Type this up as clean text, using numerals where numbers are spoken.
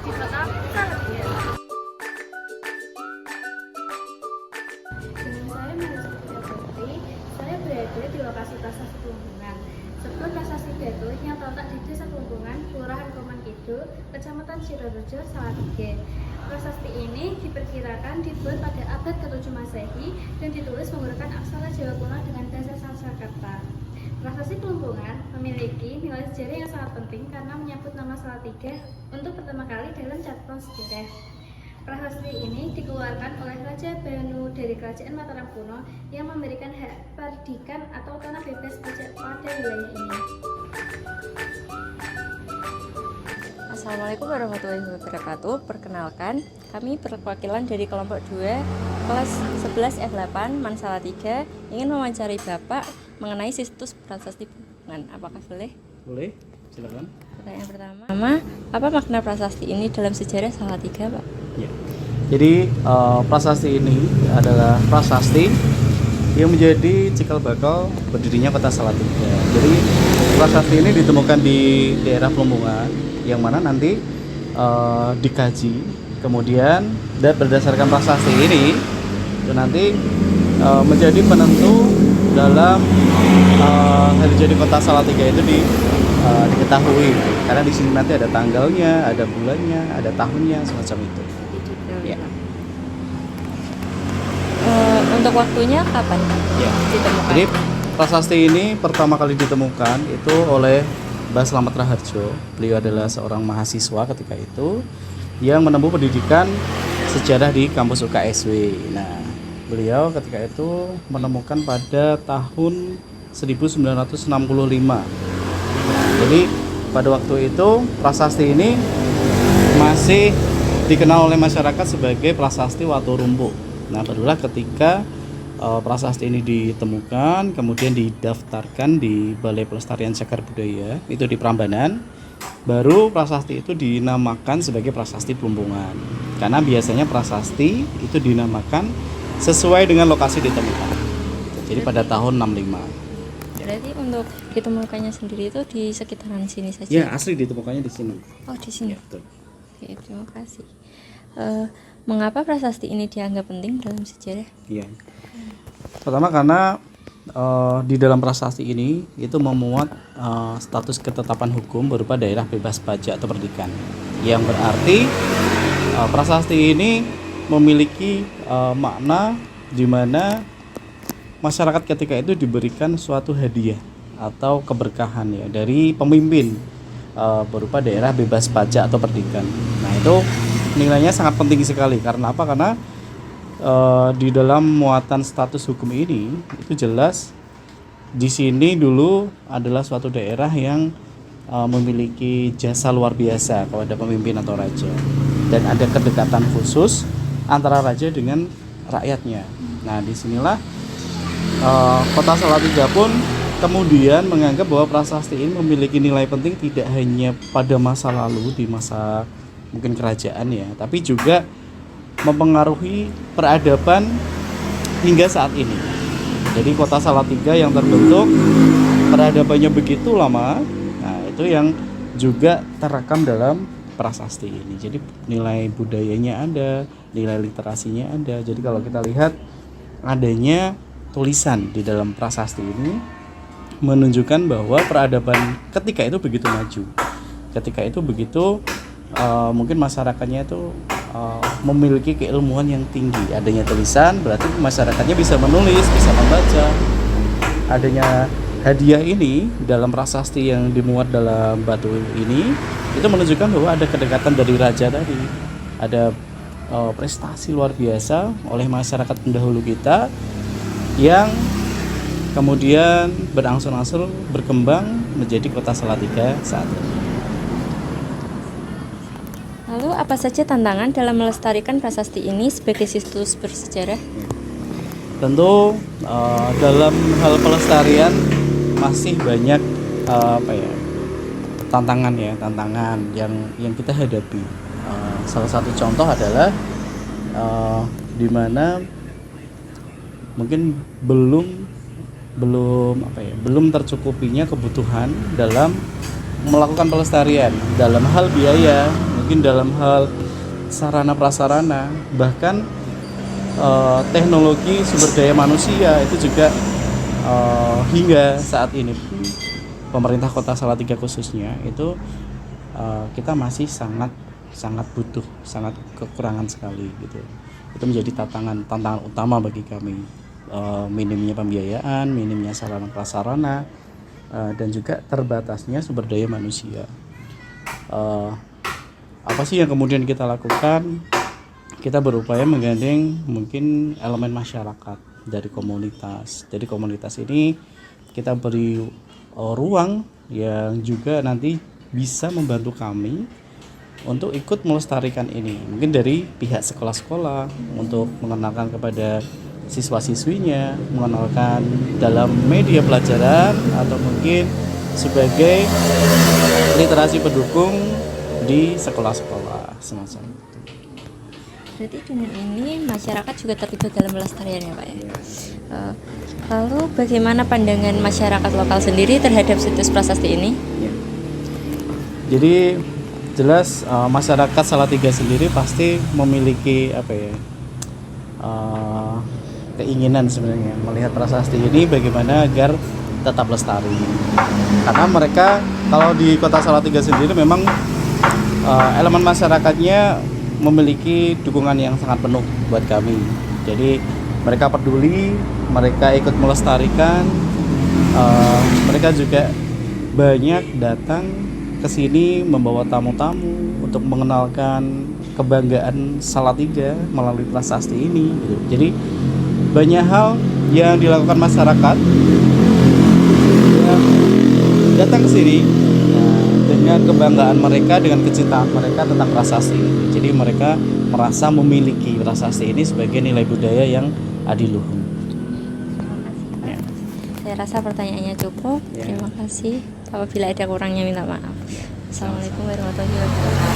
di kota Salatiga. Dengan saya Mahasiswa Putri, saya berada di lokasi Prasasti Pelumpungan. Sebuah prasasti batu yang terletak di Desa Pelumpungan, Kelurahan Koman Kidul, Kecamatan Sidorejo, Salatiga. Prasasti ini diperkirakan dibuat pada abad ke-7 Masehi dan ditulis menggunakan aksara Jawa kuno dengan bahasa Sanskerta. Prasasti Pelumpungan memiliki nilai sejarah yang sangat penting karena menyebut nama Salatiga untuk pertama kali dalam catatan sejarah. Prasasti ini dikeluarkan oleh Raja Banu dari Kerajaan Mataram kuno yang memberikan hak perdikan atau tanah bebas pajak pada wilayah ini. Assalamualaikum warahmatullahi wabarakatuh. Perkenalkan, kami perwakilan dari kelompok 2 kelas 11 F8 Man Salatiga ingin mewawancari Bapak mengenai situs prasasti Pelumpungan. Apakah boleh? Boleh, silakan. Pertanyaan pertama, apa makna prasasti ini dalam sejarah Salatiga, Pak? Ya. Jadi prasasti ini adalah prasasti yang menjadi cikal bakal berdirinya kota Salatiga. Jadi prasasti ini ditemukan di daerah Pelumpungan, yang mana nanti dikaji, kemudian dan berdasarkan prasasti ini itu nanti menjadi penentu dalam hari jadi kota Salatiga itu diketahui, karena di sini nanti ada tanggalnya, ada bulannya, ada tahunnya, semacam itu. Ya. Untuk waktunya kapan Ya. ditemukan? Jadi prasasti ini pertama kali ditemukan itu oleh Mbah Slamet Raharjo. Beliau adalah seorang mahasiswa ketika itu yang menempuh pendidikan sejarah di kampus UKSW. Nah, beliau ketika itu menemukan pada tahun 1965. Jadi pada waktu itu prasasti ini masih dikenal oleh masyarakat sebagai prasasti Waturumpu. Nah, barulah ketika prasasti ini ditemukan, kemudian didaftarkan di Balai Pelestarian Cagar Budaya itu di Prambanan, baru prasasti itu dinamakan sebagai prasasti Pelumpungan. Karena biasanya prasasti itu dinamakan sesuai dengan lokasi ditemukan. Jadi pada tahun 65. Berarti untuk ditemukannya sendiri itu di sekitaran sini saja? Ya, asli ditemukannya di sini. Oh, di sini. Ya, betul. Oke, terima kasih. Mengapa prasasti ini dianggap penting dalam sejarah? Iya. Pertama karena di dalam prasasti ini itu memuat status ketetapan hukum berupa daerah bebas pajak atau perdikan, yang berarti prasasti ini memiliki makna di mana masyarakat ketika itu diberikan suatu hadiah atau keberkahan ya dari pemimpin berupa daerah bebas pajak atau perdikan. Nah, itu nilainya sangat penting sekali. Karena apa? Karena di dalam muatan status hukum ini itu jelas di sini dulu adalah suatu daerah yang memiliki jasa luar biasa kepada pemimpin atau raja, dan ada kedekatan khusus antara raja dengan rakyatnya. Nah, disinilah kota Salatiga pun kemudian menganggap bahwa prasasti ini memiliki nilai penting tidak hanya pada masa lalu, di masa mungkin kerajaan ya, tapi juga mempengaruhi peradaban hingga saat ini. Jadi kota Salatiga yang terbentuk peradabannya begitu lama, nah itu yang juga terekam dalam prasasti ini. Jadi nilai budayanya ada, nilai literasinya ada. Jadi kalau kita lihat adanya tulisan di dalam prasasti ini menunjukkan bahwa peradaban ketika itu begitu maju. Ketika itu begitu mungkin masyarakatnya itu memiliki keilmuan yang tinggi. Adanya tulisan berarti masyarakatnya bisa menulis, bisa membaca. Adanya hadiah ini dalam prasasti yang dimuat dalam batu ini itu menunjukkan bahwa ada kedekatan dari raja tadi. Ada prestasi luar biasa oleh masyarakat pendahulu kita yang kemudian berangsur-angsur berkembang menjadi kota Salatiga saat ini. Lalu apa saja tantangan dalam melestarikan prasasti ini sebagai situs bersejarah? Tentu dalam hal pelestarian masih banyak tantangan yang kita hadapi. Salah satu contoh adalah di mana mungkin belum tercukupinya kebutuhan dalam melakukan pelestarian dalam hal biaya. mungkin dalam hal sarana prasarana, bahkan teknologi sumber daya manusia itu juga hingga saat ini pemerintah Kota Salatiga khususnya itu kita masih sangat butuh, sangat kekurangan sekali gitu. Itu menjadi tantangan utama bagi kami, minimnya pembiayaan, minimnya sarana prasarana, dan juga terbatasnya sumber daya manusia. Apa sih yang kemudian kita lakukan? Kita berupaya menggandeng mungkin elemen masyarakat dari komunitas. Dari komunitas ini kita beri ruang yang juga nanti bisa membantu kami untuk ikut melestarikan ini. Mungkin dari pihak sekolah-sekolah untuk mengenalkan kepada siswa-siswinya, mengenalkan dalam media pelajaran atau mungkin sebagai literasi pendukung di sekolah-sekolah semacam itu. Berarti dengan ini masyarakat juga terlibat dalam pelestarian ya Pak ya. Lalu bagaimana pandangan masyarakat lokal sendiri terhadap situs prasasti ini? Ya. Jadi jelas masyarakat Salatiga sendiri pasti memiliki keinginan sebenarnya melihat prasasti ini bagaimana agar tetap lestari. Karena mereka kalau di Kota Salatiga sendiri memang elemen masyarakatnya memiliki dukungan yang sangat penuh buat kami. Jadi mereka peduli, mereka ikut melestarikan, mereka juga banyak datang ke sini membawa tamu-tamu untuk mengenalkan kebanggaan Salatiga melalui prasasti ini gitu. Jadi banyak hal yang dilakukan masyarakat yang datang ke sini dengan kebanggaan mereka, dengan kecintaan mereka tentang prasasti ini. Jadi mereka merasa memiliki prasasti ini sebagai nilai budaya yang adiluhung. Ya. Saya rasa pertanyaannya cukup. Ya. Terima kasih. Apabila ada kurangnya minta maaf. Assalamualaikum warahmatullahi wabarakatuh.